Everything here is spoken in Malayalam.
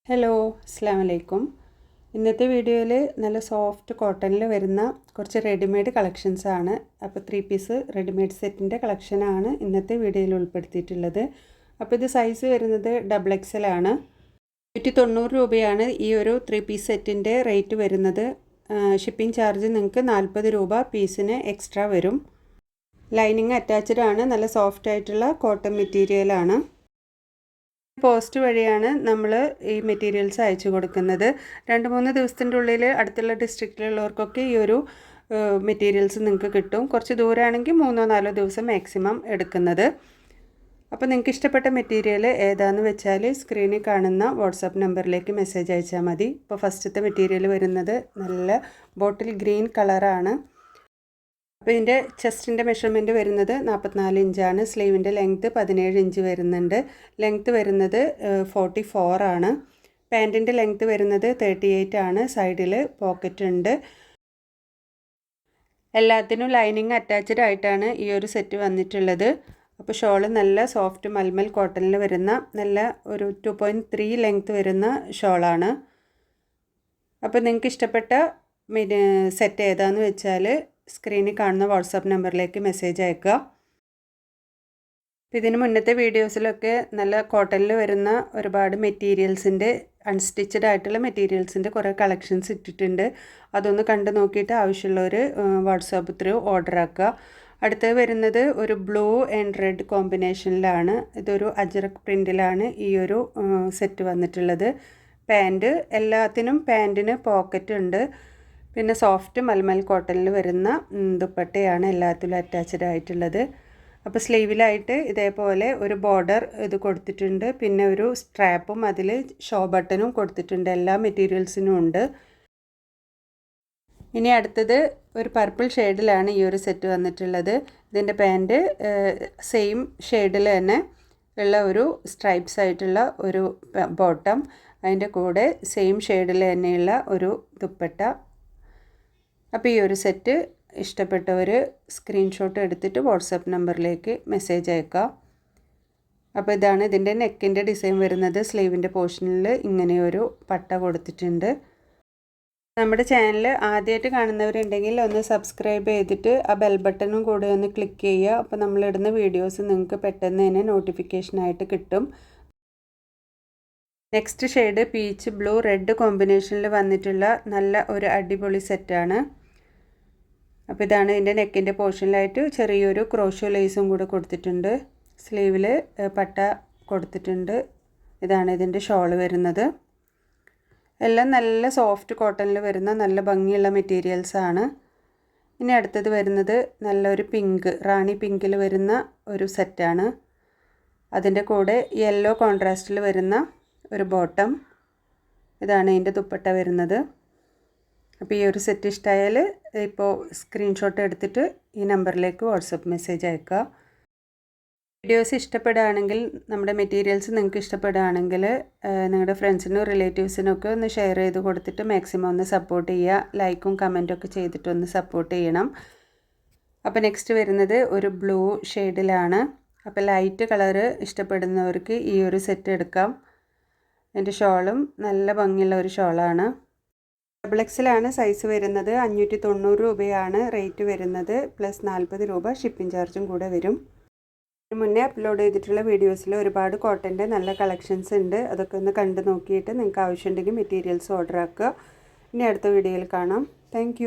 ഹലോ അസ്സാം വലൈക്കും. ഇന്നത്തെ വീഡിയോയിൽ നല്ല സോഫ്റ്റ് കോട്ടണിൽ വരുന്ന കുറച്ച് റെഡിമെയ്ഡ് കളക്ഷൻസ് ആണ്. അപ്പോൾ 3 പീസ് റെഡിമെയ്ഡ് സെറ്റിൻ്റെ കളക്ഷനാണ് ഇന്നത്തെ വീഡിയോയിൽ ഉൾപ്പെടുത്തിയിട്ടുള്ളത്. അപ്പോൾ ഇത് സൈസ് വരുന്നത് XXL ആണ്. 190 രൂപയാണ് ഈ ഒരു 3 പീസ് സെറ്റിൻ്റെ റേറ്റ് വരുന്നത്. ഷിപ്പിംഗ് ചാർജ് നിങ്ങൾക്ക് 40 രൂപ പീസിന് എക്സ്ട്രാ വരും. ലൈനിങ് അറ്റാച്ച്ഡ് ആണ്. നല്ല സോഫ്റ്റ് ആയിട്ടുള്ള കോട്ടൺ മെറ്റീരിയലാണ്. പോസ്റ്റ് വഴിയാണ് നമ്മൾ ഈ മെറ്റീരിയൽസ് അയച്ചു കൊടുക്കുന്നത്. 2-3 ദിവസത്തിൻ്റെ ഉള്ളിൽ അടുത്തുള്ള ഡിസ്ട്രിക്റ്റിലുള്ളവർക്കൊക്കെ ഈ ഒരു മെറ്റീരിയൽസ് നിങ്ങൾക്ക് കിട്ടും. കുറച്ച് ദൂരമാണെങ്കിൽ 3-4 ദിവസം മാക്സിമം എടുക്കുന്നത്. അപ്പോൾ നിങ്ങൾക്ക് ഇഷ്ടപ്പെട്ട മെറ്റീരിയൽ ഏതാണെന്ന് വെച്ചാൽ സ്ക്രീനിൽ കാണുന്ന വാട്സാപ്പ് നമ്പറിലേക്ക് മെസ്സേജ് അയച്ചാൽ മതി. ഇപ്പോൾ ഫസ്റ്റത്തെ മെറ്റീരിയൽ വരുന്നത് നല്ല ബോട്ടിൽ ഗ്രീൻ കളറാണ്. അപ്പോൾ ഇതിൻ്റെ ചെസ്റ്റിൻ്റെ മെഷർമെൻറ്റ് വരുന്നത് 44 ഇഞ്ചാണ്. സ്ലീവിൻ്റെ ലെങ്ത്ത് 17 ഇഞ്ച് വരുന്നുണ്ട്. ലെങ്ത്ത് വരുന്നത് 44 ആണ്. പാൻറ്റിൻ്റെ ലെങ്ത്ത് വരുന്നത് 38 ആണ്. സൈഡിൽ പോക്കറ്റ് ഉണ്ട്. എല്ലാത്തിനും ലൈനിങ് അറ്റാച്ച്ഡ് ആയിട്ടാണ് ഈ ഒരു സെറ്റ് വന്നിട്ടുള്ളത്. അപ്പോൾ ഷോള് നല്ല സോഫ്റ്റ് മൽമൽ കോട്ടണിൽ വരുന്ന നല്ല ഒരു 2.3 ലെങ്ത്ത് വരുന്ന ഷോളാണ്. അപ്പോൾ നിങ്ങൾക്ക് ഇഷ്ടപ്പെട്ട സെറ്റ് ഏതാണെന്ന് വെച്ചാൽ സ്ക്രീനിൽ കാണുന്ന വാട്സാപ്പ് നമ്പറിലേക്ക് മെസ്സേജ് അയക്കുക. ഇതിന് മുന്നത്തെ വീഡിയോസിലൊക്കെ നല്ല കോട്ടണിൽ വരുന്ന ഒരുപാട് മെറ്റീരിയൽസിൻ്റെ അൺസ്റ്റിച്ചഡ് ആയിട്ടുള്ള മെറ്റീരിയൽസിൻ്റെ കുറേ കളക്ഷൻസ് ഇട്ടിട്ടുണ്ട്. അതൊന്ന് കണ്ടു നോക്കിയിട്ട് ആവശ്യമുള്ളവർ വാട്സാപ്പ് ത്രൂ ഓർഡർ ആക്കുക. അടുത്തത് വരുന്നത് ഒരു ബ്ലൂ ആൻഡ് റെഡ് കോമ്പിനേഷനിലാണ്. ഇതൊരു അജ്രക് പ്രിൻറ്റിലാണ് ഈ ഒരു സെറ്റ് വന്നിട്ടുള്ളത്. പാൻറ്റ് എല്ലാത്തിനും പാൻറ്റിന് പോക്കറ്റ് ഉണ്ട്. പിന്നെ സോഫ്റ്റ് മൽമൽ കോട്ടണിൽ വരുന്ന ദുപ്പട്ടയാണ് എല്ലാത്തിലും അറ്റാച്ച്ഡ് ആയിട്ടുള്ളത്. അപ്പോൾ സ്ലീവിലായിട്ട് ഇതേപോലെ ഒരു ബോർഡർ ഇത് കൊടുത്തിട്ടുണ്ട്. പിന്നെ ഒരു സ്ട്രാപ്പും അതിൽ ഷോ ബട്ടണും കൊടുത്തിട്ടുണ്ട്. എല്ലാ മെറ്റീരിയൽസിനും ഉണ്ട്. ഇനി അടുത്തത് ഒരു പർപ്പിൾ ഷെയ്ഡിലാണ് ഈ ഒരു സെറ്റ് വന്നിട്ടുള്ളത്. ഇതിൻ്റെ പാൻറ്റ് സെയിം ഷെയ്ഡിൽ തന്നെ ഉള്ള ഒരു സ്ട്രൈപ്സ് ആയിട്ടുള്ള ഒരു ബോട്ടം, അതിൻ്റെ കൂടെ സെയിം ഷെയ്ഡിൽ തന്നെയുള്ള ഒരു ദുപ്പട്ട. അപ്പോൾ ഈ ഒരു സെറ്റ് ഇഷ്ടപ്പെട്ടവർ സ്ക്രീൻഷോട്ട് എടുത്തിട്ട് വാട്സാപ്പ് നമ്പറിലേക്ക് മെസ്സേജ് അയക്കുക. അപ്പോൾ ഇതാണ് ഇതിൻ്റെ നെക്കിൻ്റെ ഡിസൈൻ വരുന്നത്. സ്ലീവിൻ്റെ പോർഷനിൽ ഇങ്ങനെയൊരു പട്ട കൊടുത്തിട്ടുണ്ട്. നമ്മുടെ ചാനൽ ആദ്യമായിട്ട് കാണുന്നവരുണ്ടെങ്കിൽ ഒന്ന് സബ്സ്ക്രൈബ് ചെയ്തിട്ട് ആ ബെൽ ബട്ടണും കൂടെ ഒന്ന് ക്ലിക്ക് ചെയ്യുക. അപ്പോൾ നമ്മളിടുന്ന വീഡിയോസ് നിങ്ങൾക്ക് പെട്ടെന്ന് തന്നെ നോട്ടിഫിക്കേഷനായിട്ട് കിട്ടും. Next shade peach blue red കോമ്പിനേഷനിൽ വന്നിട്ടുള്ള നല്ല ഒരു അടിപൊളി സെറ്റാണ്. അപ്പോൾ ഇതാണ് ഇതിൻ്റെ നെക്കിൻ്റെ പോർഷനിലായിട്ട് ചെറിയൊരു ക്രോഷോ ലേസും കൂടെ കൊടുത്തിട്ടുണ്ട്. സ്ലീവിൽ പട്ട കൊടുത്തിട്ടുണ്ട്. ഇതാണ് ഇതിൻ്റെ ഷോള് വരുന്നത്. എല്ലാം നല്ല സോഫ്റ്റ് കോട്ടണിൽ വരുന്ന നല്ല ഭംഗിയുള്ള മെറ്റീരിയൽസാണ്. ഇനി അടുത്തത് വരുന്നത് നല്ലൊരു പിങ്ക് റാണി പിങ്കിൽ വരുന്ന ഒരു സെറ്റാണ്. അതിൻ്റെ കൂടെ യെല്ലോ കോൺട്രാസ്റ്റിൽ വരുന്ന ഒരു ബോട്ടം. ഇതാണ് ഇതിൻ്റെ ദുപ്പട്ട വരുന്നത്. അപ്പോൾ ഈ ഒരു സെറ്റ് ഇഷ്ടമായാൽ ഇപ്പോൾ സ്ക്രീൻഷോട്ട് എടുത്തിട്ട് ഈ നമ്പറിലേക്ക് വാട്സപ്പ് മെസ്സേജ് അയക്കുക. വീഡിയോസ് ഇഷ്ടപ്പെടുകയാണെങ്കിൽ നമ്മുടെ മെറ്റീരിയൽസ് നിങ്ങൾക്ക് ഇഷ്ടപ്പെടുകയാണെങ്കിൽ നിങ്ങളുടെ ഫ്രണ്ട്സിനും റിലേറ്റീവ്സിനും ഒക്കെ ഒന്ന് ഷെയർ ചെയ്ത് കൊടുത്തിട്ട് മാക്സിമം ഒന്ന് സപ്പോർട്ട് ചെയ്യുക. ലൈക്കും കമൻറ്റും ഒക്കെ ചെയ്തിട്ട് ഒന്ന് സപ്പോർട്ട് ചെയ്യണം. അപ്പോൾ നെക്സ്റ്റ് വരുന്നത് ഒരു ബ്ലൂ ഷെയ്ഡിലാണ്. അപ്പോൾ ലൈറ്റ് കളറ് ഇഷ്ടപ്പെടുന്നവർക്ക് ഈ ഒരു സെറ്റ് എടുക്കാം. എൻ്റെ ഷോളും നല്ല ഭംഗിയുള്ള ഒരു ഷോളാണ്. XXL ആണ് സൈസ് വരുന്നത്. 590 രൂപയാണ് റേറ്റ് വരുന്നത്. പ്ലസ് 40 രൂപ ഷിപ്പിംഗ് ചാർജും കൂടെ വരും. മുന്നേ അപ്ലോഡ് ചെയ്തിട്ടുള്ള വീഡിയോസിൽ ഒരുപാട് കോട്ടൻ്റെ നല്ല കളക്ഷൻസ് ഉണ്ട്. അതൊക്കെ ഒന്ന് കണ്ടു നോക്കിയിട്ട് നിങ്ങൾക്ക് ആവശ്യമുണ്ടെങ്കിൽ മെറ്റീരിയൽസ് ഓർഡർ ആക്കുക. ഇനി അടുത്ത വീഡിയോയിൽ കാണാം. താങ്ക്